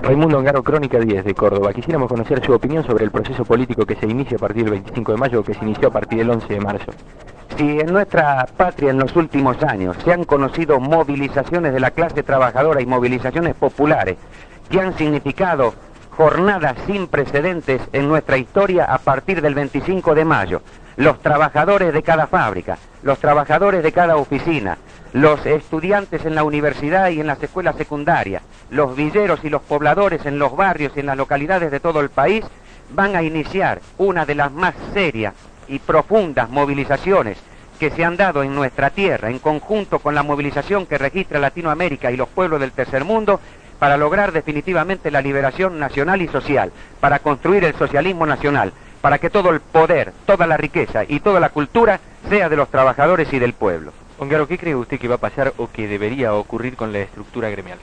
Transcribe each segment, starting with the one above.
Raimundo Ongaro, Crónica 10 de Córdoba. Quisiéramos conocer su opinión sobre el proceso político que se inicia a partir del 25 de mayo o que se inició a partir del 11 de marzo. Si en nuestra patria en los últimos años se han conocido movilizaciones de la clase trabajadora y movilizaciones populares que han significado jornadas sin precedentes en nuestra historia a partir del 25 de mayo, los trabajadores de cada fábrica, los trabajadores de cada oficina, los estudiantes en la universidad y en las escuelas secundarias, los villeros y los pobladores en los barrios y en las localidades de todo el país van a iniciar una de las más serias y profundas movilizaciones que se han dado en nuestra tierra, en conjunto con la movilización que registra Latinoamérica y los pueblos del tercer mundo, para lograr definitivamente la liberación nacional y social, para construir el socialismo nacional, para que todo el poder, toda la riqueza y toda la cultura sea de los trabajadores y del pueblo. Ongaro, ¿qué cree usted que va a pasar o que debería ocurrir con la estructura gremial?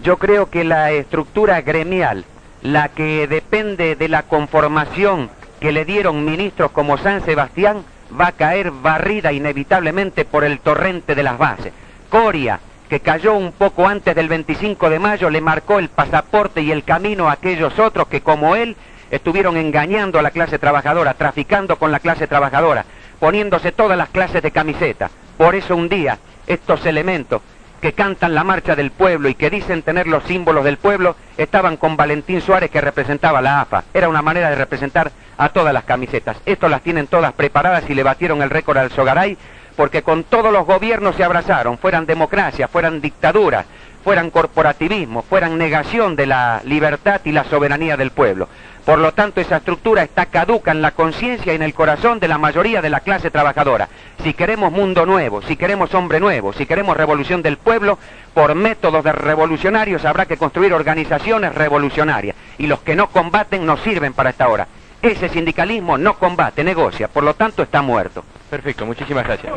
Yo creo que la estructura gremial, la que depende de la conformación que le dieron ministros como San Sebastián, va a caer barrida inevitablemente por el torrente de las bases. Coria, que cayó un poco antes del 25 de mayo, le marcó el pasaporte y el camino a aquellos otros que, como él, estuvieron engañando a la clase trabajadora, traficando con la clase trabajadora, poniéndose todas las clases de camiseta. Por eso un día, estos elementos que cantan la marcha del pueblo y que dicen tener los símbolos del pueblo, estaban con Valentín Suárez, que representaba la AFA. Era una manera de representar a todas las camisetas. Estos las tienen todas preparadas y le batieron el récord al Sogaray, porque con todos los gobiernos se abrazaron, fueran democracia, fueran dictaduras, fueran corporativismo, fueran negación de la libertad y la soberanía del pueblo. Por lo tanto, esa estructura está caduca en la conciencia y en el corazón de la mayoría de la clase trabajadora. Si queremos mundo nuevo, si queremos hombre nuevo, si queremos revolución del pueblo, por métodos de revolucionarios habrá que construir organizaciones revolucionarias. Y los que no combaten no sirven para esta hora. Ese sindicalismo no combate, negocia, por lo tanto está muerto. Perfecto, muchísimas gracias.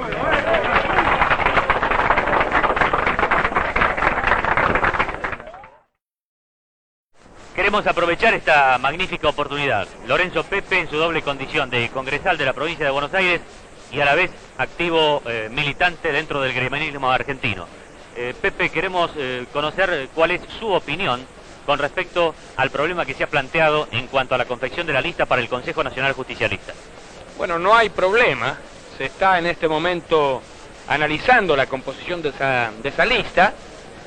Queremos aprovechar esta magnífica oportunidad. Lorenzo Pepe, en su doble condición de congresal de la provincia de Buenos Aires y a la vez activo militante dentro del gremialismo argentino. Pepe, queremos conocer cuál es su opinión con respecto al problema que se ha planteado en cuanto a la confección de la lista para el Consejo Nacional Justicialista. Bueno, no hay problema. Se está en este momento analizando la composición de esa lista.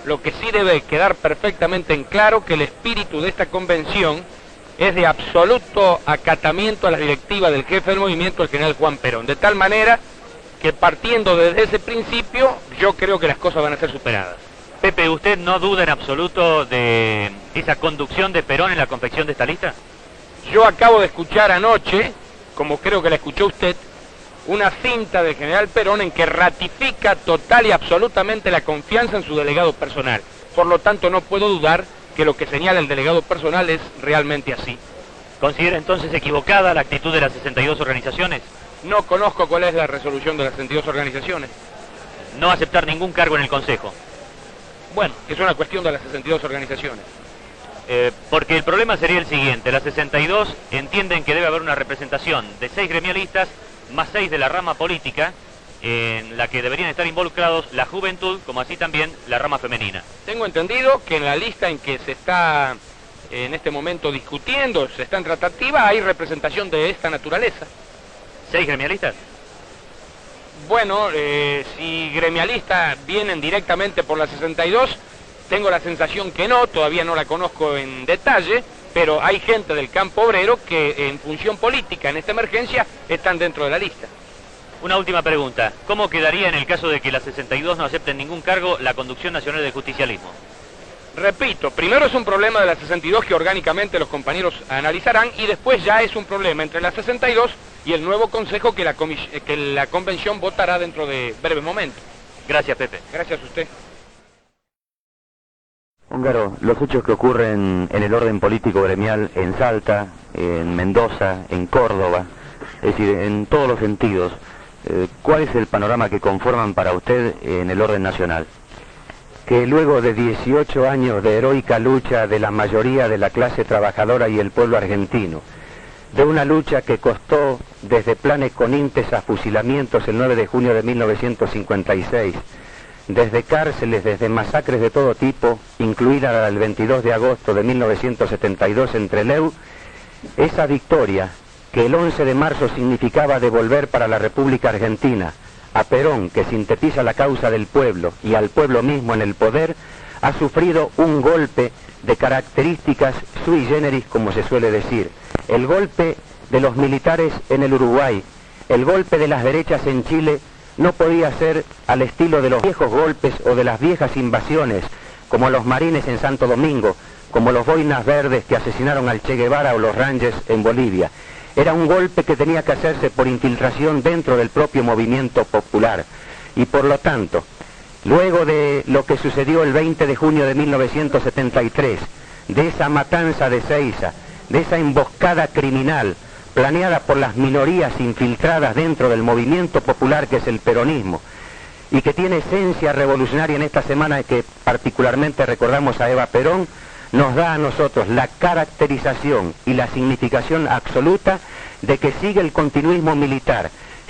Lo que sí debe quedar perfectamente en claro que el espíritu de esta convención es de absoluto acatamiento a la directiva del jefe del movimiento, el general Juan Perón. De tal manera que partiendo desde ese principio, yo creo que las cosas van a ser superadas. Pepe, ¿usted no duda en absoluto de esa conducción de Perón en la confección de esta lista? Yo acabo de escuchar anoche, como creo que la escuchó usted, una cinta del general Perón en que ratifica total y absolutamente la confianza en su delegado personal. Por lo tanto, no puedo dudar que lo que señala el delegado personal es realmente así. ¿Considera entonces equivocada la actitud de las 62 organizaciones? No conozco cuál es la resolución de las 62 organizaciones. No aceptar ningún cargo en el Consejo. Bueno, es una cuestión de las 62 organizaciones. Porque el problema sería el siguiente. Las 62 entienden que debe haber una representación de 6 gremialistas más 6 de la rama política, en la que deberían estar involucrados la juventud, como así también la rama femenina. Tengo entendido que en la lista en que se está en este momento discutiendo, se está en tratativa, hay representación de esta naturaleza. ¿6 gremialistas? Bueno, si gremialistas vienen directamente por la 62, tengo la sensación que no, todavía no la conozco en detalle, pero hay gente del campo obrero que en función política en esta emergencia están dentro de la lista. Una última pregunta. ¿Cómo quedaría en el caso de que las 62 no acepten ningún cargo la conducción nacional del justicialismo? Repito, primero es un problema de las 62 que orgánicamente los compañeros analizarán y después ya es un problema entre las 62 y el nuevo consejo que la convención votará dentro de breve momento. Gracias, Pepe. Gracias a usted. Ongaro, los hechos que ocurren en el orden político gremial en Salta, en Mendoza, en Córdoba, es decir, en todos los sentidos, ¿cuál es el panorama que conforman para usted en el orden nacional? Que luego de 18 años de heroica lucha de la mayoría de la clase trabajadora y el pueblo argentino, de una lucha que costó desde planes con íntes a fusilamientos el 9 de junio de 1956, desde cárceles, desde masacres de todo tipo, incluida la del 22 de agosto de 1972 en Trelew, esa victoria que el 11 de marzo significaba devolver para la República Argentina a Perón, que sintetiza la causa del pueblo y al pueblo mismo en el poder, ha sufrido un golpe de características sui generis, como se suele decir. El golpe de los militares en el Uruguay, el golpe de las derechas en Chile, no podía ser al estilo de los viejos golpes o de las viejas invasiones, como los marines en Santo Domingo, como los boinas verdes que asesinaron al Che Guevara o los Rangers en Bolivia. Era un golpe que tenía que hacerse por infiltración dentro del propio movimiento popular. Y por lo tanto, luego de lo que sucedió el 20 de junio de 1973, de esa matanza de Seiza, de esa emboscada criminal planeada por las minorías infiltradas dentro del movimiento popular que es el peronismo, y que tiene esencia revolucionaria en esta semana que particularmente recordamos a Eva Perón, nos da a nosotros la caracterización y la significación absoluta de que sigue el continuismo militar,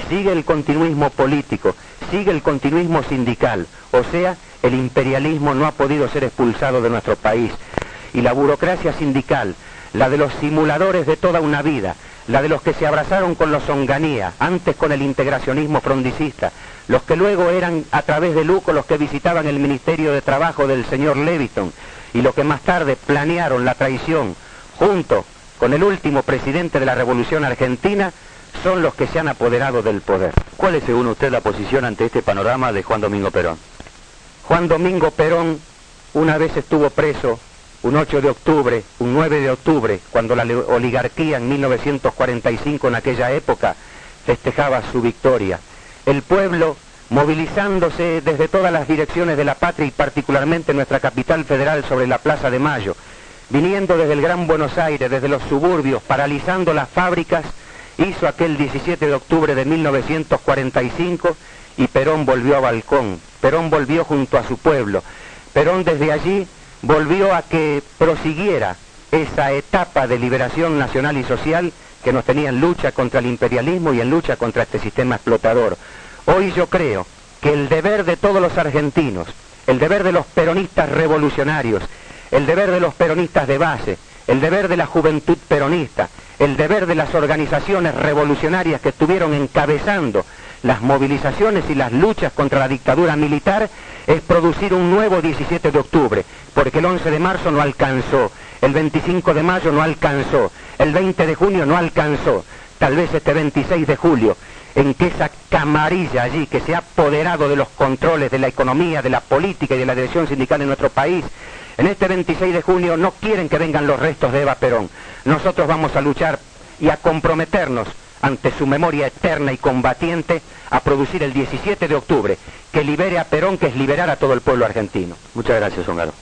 sigue el continuismo político, sigue el continuismo sindical, o sea, el imperialismo no ha podido ser expulsado de nuestro país. Y la burocracia sindical, la de los simuladores de toda una vida, la de los que se abrazaron con los Onganía, antes con el integracionismo frondicista, los que luego eran a través de Luco los que visitaban el Ministerio de Trabajo del señor Leviton, y los que más tarde planearon la traición junto con el último presidente de la Revolución Argentina, son los que se han apoderado del poder. ¿Cuál es, según usted, la posición ante este panorama de Juan Domingo Perón? Juan Domingo Perón una vez estuvo preso, un 8 de octubre, un 9 de octubre, cuando la oligarquía en 1945, en aquella época, festejaba su victoria. El pueblo, movilizándose desde todas las direcciones de la patria y particularmente en nuestra capital federal sobre la Plaza de Mayo, viniendo desde el Gran Buenos Aires, desde los suburbios, paralizando las fábricas, hizo aquel 17 de octubre de 1945 y Perón volvió a Balcón, Perón volvió junto a su pueblo, Perón desde allí volvió a que prosiguiera esa etapa de liberación nacional y social que nos tenía en lucha contra el imperialismo y en lucha contra este sistema explotador. Hoy yo creo que el deber de todos los argentinos, el deber de los peronistas revolucionarios, el deber de los peronistas de base, el deber de la juventud peronista, el deber de las organizaciones revolucionarias que estuvieron encabezando las movilizaciones y las luchas contra la dictadura militar es producir un nuevo 17 de octubre, porque el 11 de marzo no alcanzó, el 25 de mayo no alcanzó, el 20 de junio no alcanzó, tal vez este 26 de julio, en que esa camarilla allí que se ha apoderado de los controles de la economía, de la política y de la dirección sindical en nuestro país, en este 26 de junio no quieren que vengan los restos de Eva Perón. Nosotros vamos a luchar y a comprometernos ante su memoria eterna y combatiente a producir el 17 de octubre, que libere a Perón, que es liberar a todo el pueblo argentino. Muchas gracias, Ongaro.